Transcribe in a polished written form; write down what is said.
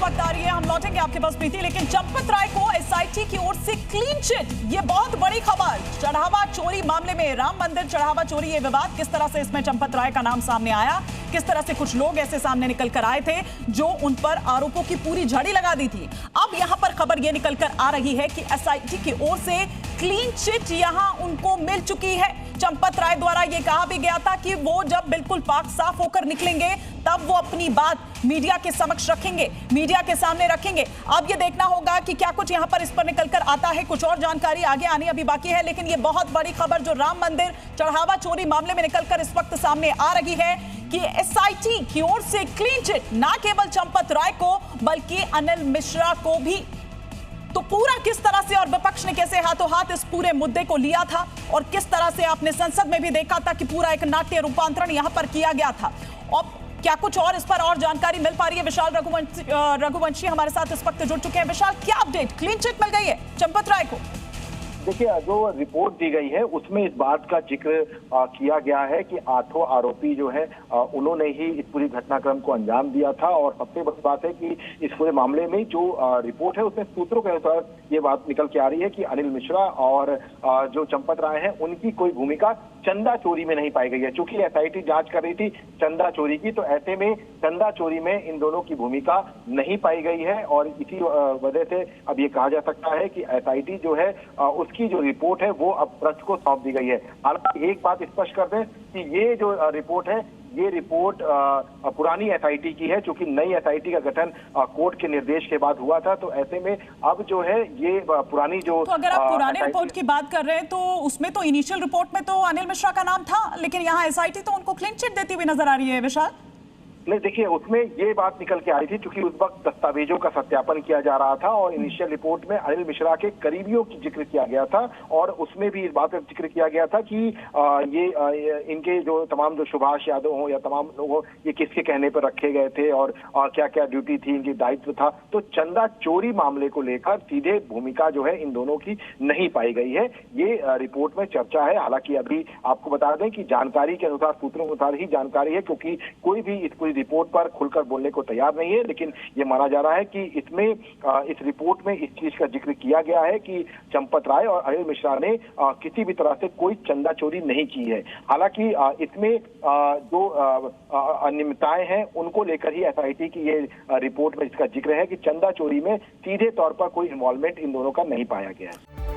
वक्त आ रही है, हम लौटेंगे आपके पास प्रीति, लेकिन चंपत राय को एसआईटी की ओर से क्लीन चिट, ये बहुत बड़ी खबर। चढ़ावा चोरी मामले में राम मंदिर चढ़ावा चोरी, ये विवाद किस तरह से इसमें चंपत राय का नाम सामने आया, किस तरह से कुछ लोग ऐसे सामने निकल कर आए थे जो उन पर आरोपों की पूरी झड़ी लगा दी थी। अब यहां पर खबर यह निकल कर आ रही है कि एसआईटी की ओर से क्लीन चिट यहां उनको मिल चुकी है। चंपत राय द्वारा यह कहा भी गया था कि वो जब बिल्कुल पाक साफ होकर निकलेंगे तब वो अपनी बात मीडिया के समक्ष रखेंगे, मीडिया के सामने रखेंगे। अब ये देखना होगा कि क्या कुछ यहां पर इस पर निकल कर आता है। कुछ और जानकारी आगे आनी अभी बाकी है, लेकिन ये बहुत बड़ी खबर जो राम मंदिर चढ़ावा चोरी मामले में निकलकर इस वक्त सामने आ रही है कि एसआईटी की ओर से क्लीन चिट ना केवल चंपत राय को बल्कि अनिल मिश्रा को भी। तो पूरा किस तरह से और विपक्ष ने कैसे हाथों हाथ इस पूरे मुद्दे को लिया था और किस तरह से आपने संसद में भी देखा था कि पूरा एक नाट्य रूपांतरण यहां पर किया गया था। और क्या कुछ और इस पर और जानकारी मिल पा रही है? विशाल रघुवंशी हमारे साथ इस वक्त जुड़ चुके हैं। विशाल, क्या अपडेट? क्लीन चिट मिल गई है चंपत राय को? देखिए, जो रिपोर्ट दी गई है उसमें इस बात का जिक्र किया गया है कि 8 आरोपी जो है उन्होंने ही इस पूरी घटनाक्रम को अंजाम दिया था। और सबसे बड़ी बात है कि इस पूरे मामले में जो रिपोर्ट है उसमें सूत्रों के अनुसार ये बात निकल के आ रही है कि अनिल मिश्रा और जो चंपत राय है उनकी कोई भूमिका चंदा चोरी में नहीं पाई गई है। चूंकि एसआईटी जांच कर रही थी चंदा चोरी की, तो ऐसे में चंदा चोरी में इन दोनों की भूमिका नहीं पाई गई है। और इसी वजह से अब ये कहा जा सकता है कि एसआईटी जो है उसकी जो रिपोर्ट है वो अब ट्रस्ट को सौंप दी गई है। हालांकि एक बात स्पष्ट कर दें कि ये जो रिपोर्ट है ये रिपोर्ट पुरानी एसआईटी की है, क्योंकि नई एसआईटी का गठन कोर्ट के निर्देश के बाद हुआ था। तो ऐसे में अब जो है ये पुरानी जो तो अगर आप पुराने रिपोर्ट की बात कर रहे हैं तो उसमें तो इनिशियल रिपोर्ट में तो अनिल मिश्रा का नाम था, लेकिन यहाँ एसआईटी तो उनको क्लीन चिट देती हुई नजर आ रही है। विशाल, नहीं, देखिए उसमें ये बात निकल के आई थी क्योंकि उस वक्त दस्तावेजों का सत्यापन किया जा रहा था और इनिशियल रिपोर्ट में अनिल मिश्रा के करीबियों की जिक्र किया गया था। और उसमें भी इस बात का जिक्र किया गया था कि इनके जो तमाम जो सुभाष यादव हो या तमाम लोग हो, ये किसके कहने पर रखे गए थे और क्या क्या ड्यूटी थी, इनकी दायित्व था। तो चंदा चोरी मामले को लेकर सीधे भूमिका जो है इन दोनों की नहीं पाई गई है, ये रिपोर्ट में चर्चा है। हालांकि अभी आपको बता दें कि जानकारी के अनुसार, सूत्रों के अनुसार ही जानकारी है, क्योंकि कोई भी इस पूरी रिपोर्ट पर खुलकर बोलने को तैयार नहीं है। लेकिन ये माना जा रहा है कि इसमें इस रिपोर्ट में इस चीज का जिक्र किया गया है कि चंपत राय और अनिल मिश्रा ने किसी भी तरह से कोई चंदा चोरी नहीं की है। हालांकि इसमें जो अनियमितताएं हैं उनको लेकर ही एसआईटी की ये रिपोर्ट में इसका जिक्र है कि चंदा चोरी में सीधे तौर पर कोई इन्वॉल्वमेंट इन दोनों का नहीं पाया गया है।